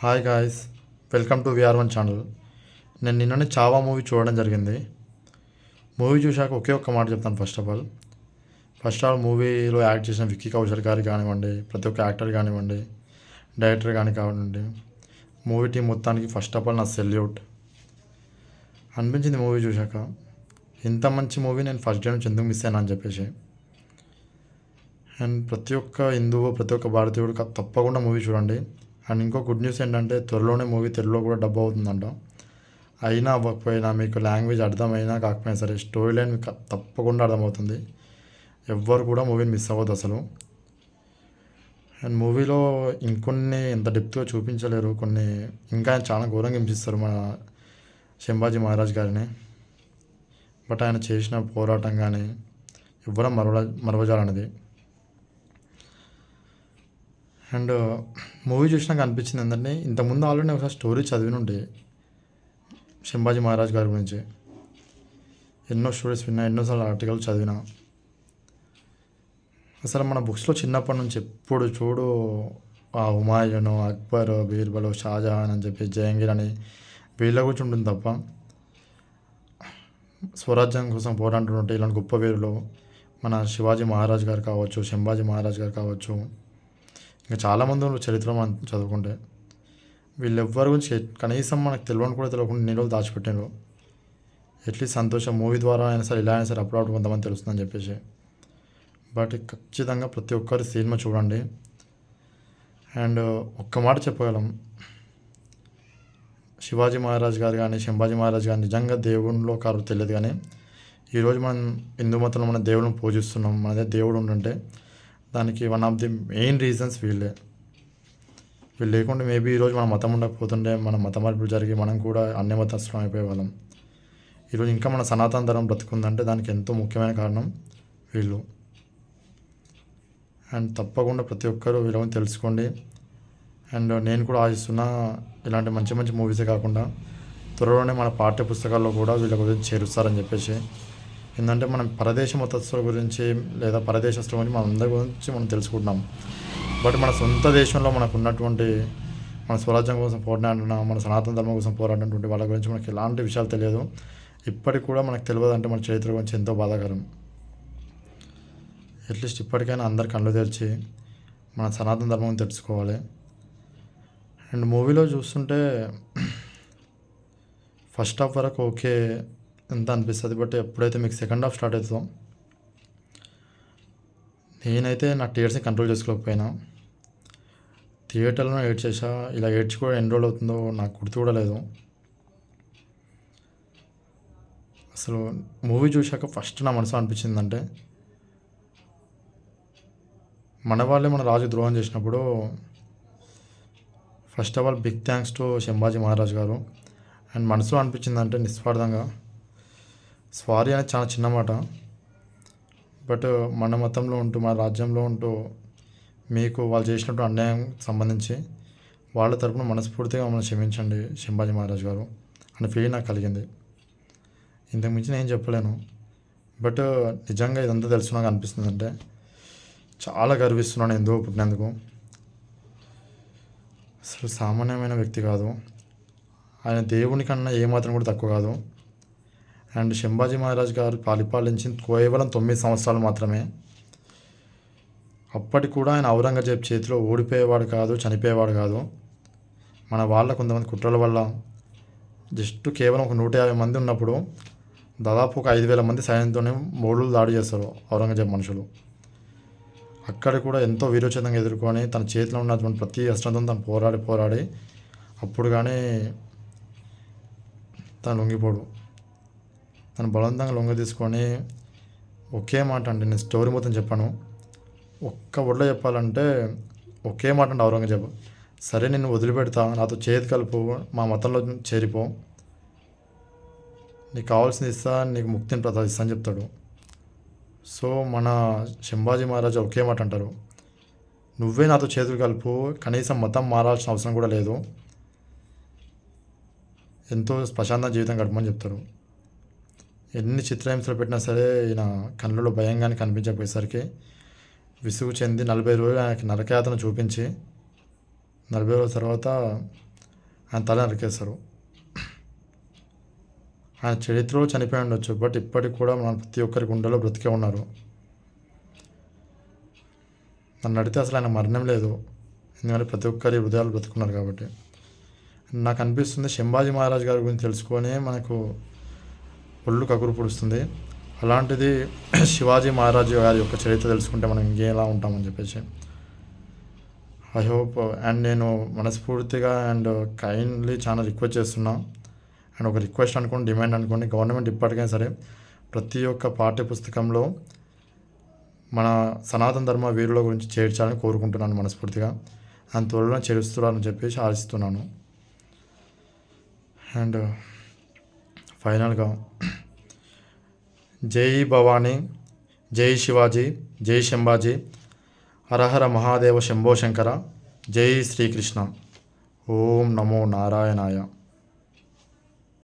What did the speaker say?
Hi guys, welcome to VR one channel. నేను నిన్ననే Chhaava movie చూడడం జరిగింది. మూవీ చూశాక ఒకే ఒక్క మాట చెప్తాను. ఫస్ట్ ఆల్ మూవీలో యాక్ట్ చేసిన విక్కీ కౌశల్ గారు కానివ్వండి, ప్రతి ఒక్క యాక్టర్ కానివ్వండి, డైరెక్టర్ కానివ్వండి, మూవీ టీం మొత్తానికి ఫస్ట్ ఆఫ్ ఆల్ నా సెల్యూట్ అనిపించింది. మూవీ చూశాక ఇంత మంచి మూవీ నేను ఫస్ట్ డే నుంచి ఎందుకు మిస్ అయినా అని చెప్పేసి. అండ్ ప్రతి ఒక్క హిందువు, ప్రతి ఒక్క భారతీయుడు తప్పకుండా మూవీ చూడండి. అండ్ ఇంకో గుడ్ న్యూస్ ఏంటంటే త్వరలోనే మూవీ తెలుగులో కూడా డబ్ అవుతుందంట. అయినా అవ్వకపోయినా, మీకు లాంగ్వేజ్ అర్థమైనా కాకపోయినా సరే, స్టోరీ లైన్ మీకు తప్పకుండా అర్థమవుతుంది. ఎవ్వరు కూడా మూవీని మిస్ అవ్వద్దు అసలు. అండ్ మూవీలో ఇంకొన్ని ఎంత డెప్త్గా చూపించలేరు, కొన్ని ఇంకా చాలా ఘోరంగా హింసిస్తారు మన శంభాజీ మహారాజ్ గారిని. బట్ ఆయన చేసిన పోరాటం కానీ ఎవ్వరం మరవజాలన్నది. అండ్ మూవీ చూసినాక అనిపించింది ఏంటంటే, ఇంతకుముందు ఆల్రెడీ ఒకసారి స్టోరీ చదివినుండే శంభాజీ మహారాజ్ గారి గురించి. ఎన్నో స్టోరీస్ విన్నా, ఎన్నోసార్లు ఆర్టికల్ చదివినా. అసలు మన బుక్స్లో చిన్నప్పటి నుంచి ఎప్పుడు చూడు ఆ హుమాయూను, అక్బర్, బీర్బల్, షాజహాన్ అని చెప్పి జహంగీర్ అని వీళ్ళ గురించి ఉంటుంది తప్ప స్వరాజ్యం కోసం పోరాడుతుంటే ఇలాంటి గొప్ప వీరులు మన శివాజీ మహారాజ్ గారు కావచ్చు, శంభాజీ మహారాజ్ గారు కావచ్చు, ఇంకా చాలామంది చరిత్ర మనం చదువుకుంటే వీళ్ళెవ్వరి గురించి కనీసం మనకు తెలియని కూడా తెలియకుండా ఎన్ని రోజులు దాచిపెట్టారు. ఎట్లీస్ట్ సంతోషం మూవీ ద్వారా అయినా సరే, ఇలా అయినా సరే అప్పుడప్పుడు కొంతమంది తెలుస్తుందని చెప్పేసి. బట్ ఖచ్చితంగా ప్రతి ఒక్కరి సినిమా చూడండి. అండ్ ఒక్క మాట చెప్పగలం, శివాజీ మహారాజ్ గారు కానీ, శంభాజీ మహారాజ్ గారు నిజంగా దేవుడిలో కారు తెలియదు. కానీ ఈరోజు మనం హిందూ మతంలో మన దేవుడిని పూజిస్తున్నాం, మనదే దేవుడు ఉంటుంటే దానికి one of the main reasons వీళ్ళు లేకుండా మేబీ ఈరోజు మన మతం ఉండకపోతుండే, మన మత మార్పులు జరిగి మనం కూడా అన్ని మతస్థలం అయిపోయేవాళ్ళం. ఈరోజు ఇంకా మన సనాతన ధర్మం బ్రతుకుందంటే దానికి ఎంతో ముఖ్యమైన కారణం వీళ్ళు. అండ్ తప్పకుండా ప్రతి ఒక్కరూ వీళ్ళని తెలుసుకోండి. అండ్ నేను కూడా ఆశిస్తున్నా ఇలాంటి మంచి మంచి మూవీసే కాకుండా త్వరలోనే మన పాఠ్య పుస్తకాల్లో కూడా వీళ్ళ గురించి చేరుస్తారని చెప్పేసి. ఏంటంటే మనం పరదేశ మతస్థుల గురించి లేదా పరదేశస్తుల గురించి మన అందరి గురించి మనం తెలుసుకుంటున్నాం. బట్ మన సొంత దేశంలో మనకు ఉన్నటువంటి మన స్వరాజ్యం కోసం పోరాడిన, మన సనాతన ధర్మం కోసం పోరాడినటువంటి వాళ్ళ గురించి మనకి ఎలాంటి విషయాలు తెలియదు. ఇప్పటికి కూడా మనకు తెలియదు అంటే మన చరిత్ర గురించి ఎంతో బాధాకరం. అట్లీస్ట్ ఇప్పటికైనా అందరు కళ్ళు తెరిచి మన సనాతన ధర్మం తెలుసుకోవాలి. అండ్ మూవీలో చూస్తుంటే ఫస్ట్ హాఫ్ వరకు ఓకే ఎంత అనిపిస్తుంది. బట్ ఎప్పుడైతే మీకు సెకండ్ హాఫ్ స్టార్ట్ అవుతుందో, నేనైతే నా టీయర్స్ని కంట్రోల్ చేసుకోలేకపోయినా. థియేటర్లో ఏడ్చేసా. ఇలా ఏడ్చి కూడా ఎన్ని రోజులు అవుతుందో నాకు గుర్తు కూడా లేదు. అసలు మూవీ చూశాక ఫస్ట్ నా మనసులో అనిపించిందంటే, మన వాళ్ళే మన రాజు ద్రోహం చేసినప్పుడు first of all big thanks to Sambhaji Maharaj గారు. అండ్ మనసులో అనిపించిందంటే నిస్వార్థంగా స్వారీ అనేది చాలా చిన్న మాట. బట్ మన మతంలో ఉంటూ, మన రాజ్యంలో ఉంటూ మీకు వాళ్ళు చేసినట్టు అన్యాయం సంబంధించి వాళ్ళ తరపున మనస్ఫూర్తిగా మమ్మల్ని క్షమించండి శంభాజీ మహారాజ్ గారు అనే ఫీలింగ్ నాకు కలిగింది. ఇంతకు మించి నేను చెప్పలేను. బట్ నిజంగా ఇదంతా తెలుసు నాకు అనిపిస్తుంది అంటే చాలా గర్విస్తున్నాను ఎందుకు పుట్టినందుకు. అసలు సామాన్యమైన వ్యక్తి కాదు ఆయన, దేవుని కన్నా ఏమాత్రం కూడా తక్కువ కాదు. అండ్ శంభాజీ మహారాజ్ గారు పరిపాలించింది కేవలం 9 సంవత్సరాలు మాత్రమే. అప్పటికి కూడా ఆయన ఔరంగజేబ్ చేతిలో ఓడిపోయేవాడు కాదు, చనిపోయేవాడు కాదు. మన వాళ్ళ కొంతమంది కుట్రల వల్ల జస్ట్ కేవలం ఒక 150 మంది ఉన్నప్పుడు దాదాపు ఒక 5,000 మంది సైన్యంతోనే మోడులు దాడి చేస్తారు ఔరంగజేబ్ మనుషులు. అక్కడ కూడా ఎంతో వీరోచితంగా ఎదుర్కొని తన చేతిలో ఉన్నటువంటి ప్రతి అస్త్రంతో తను పోరాడి అప్పుడు కానీ తను లొంగిపోడు. తను బలవంతంగా లొంగ తీసుకొని ఒకే మాట అండి, నేను స్టోరీ మొత్తం చెప్పాను, ఒక్క వర్డ్లో చెప్పాలంటే ఒకే మాట అంటే ఔరంగజేబ్, సరే నిన్ను వదిలిపెడతా, నాతో చేతి కలుపు, మా మతంలో చేరిపో, నీకు కావాల్సింది ఇస్తా, నీకు ముక్తిని ప్రసాదిస్తా అని చెప్తాడు. సో మన శంభాజీ మహారాజా ఒకే మాట అంటారు, నువ్వే నాతో చేతులు కలుపు, కనీసం మతం మారాల్సిన అవసరం కూడా లేదు, ఎంతో ప్రశాంత జీవితం గడపమని చెప్తారు. ఎన్ని చిత్రహింసలు పెట్టినా సరే ఈయన కళ్ళలో భయంగానే కనిపించకపోయేసరికి విసుగు చెంది 40 రోజులు ఆయనకి నరకయాతన చూపించి 40 రోజుల తర్వాత ఆయన తల నరికేస్తారు. ఆయన చరిత్రలో చనిపోయి ఉండొచ్చు, బట్ ఇప్పటికి కూడా మన ప్రతి ఒక్కరి గుండెలో బ్రతికే ఉన్నారు. నన్ను అడిగితే అసలు ఆయన మరణం లేదు, ఎందుకంటే ప్రతి ఒక్కరి హృదయాలు బ్రతుకున్నారు కాబట్టి. నాకు అనిపిస్తుంది శంభాజీ మహారాజ్ గారి గురించి తెలుసుకొని మనకు ఒళ్ళు కగురు పుడుస్తుంది. అలాంటిది శివాజీ మహారాజ్ గారి యొక్క చరిత్ర తెలుసుకుంటే మనం ఇంకేలా ఉంటామని చెప్పేసి. ఐ హోప్ అండ్ నేను మనస్ఫూర్తిగా అండ్ కైండ్లీ చాలా రిక్వెస్ట్ చేస్తున్నా. అండ్ ఒక రిక్వెస్ట్ అనుకోండి, డిమాండ్ అనుకోండి, గవర్నమెంట్ ఇప్పటికైనా సరే ప్రతి ఒక్క పాఠ్య పుస్తకంలో మన సనాతన ధర్మ వీరుల గురించి చేర్చాలని కోరుకుంటున్నాను మనస్ఫూర్తిగా. అండ్ త్వరలో చేరుస్తున్నారని చెప్పేసి ఆశిస్తున్నాను. అండ్ ఫైనల్గా జై భవానీ, జై శివాజీ, జై శంభాజీ, హరహర మహాదేవ శంభో శంకర, జై శ్రీకృష్ణ. ఓం నమో నారాయణాయ.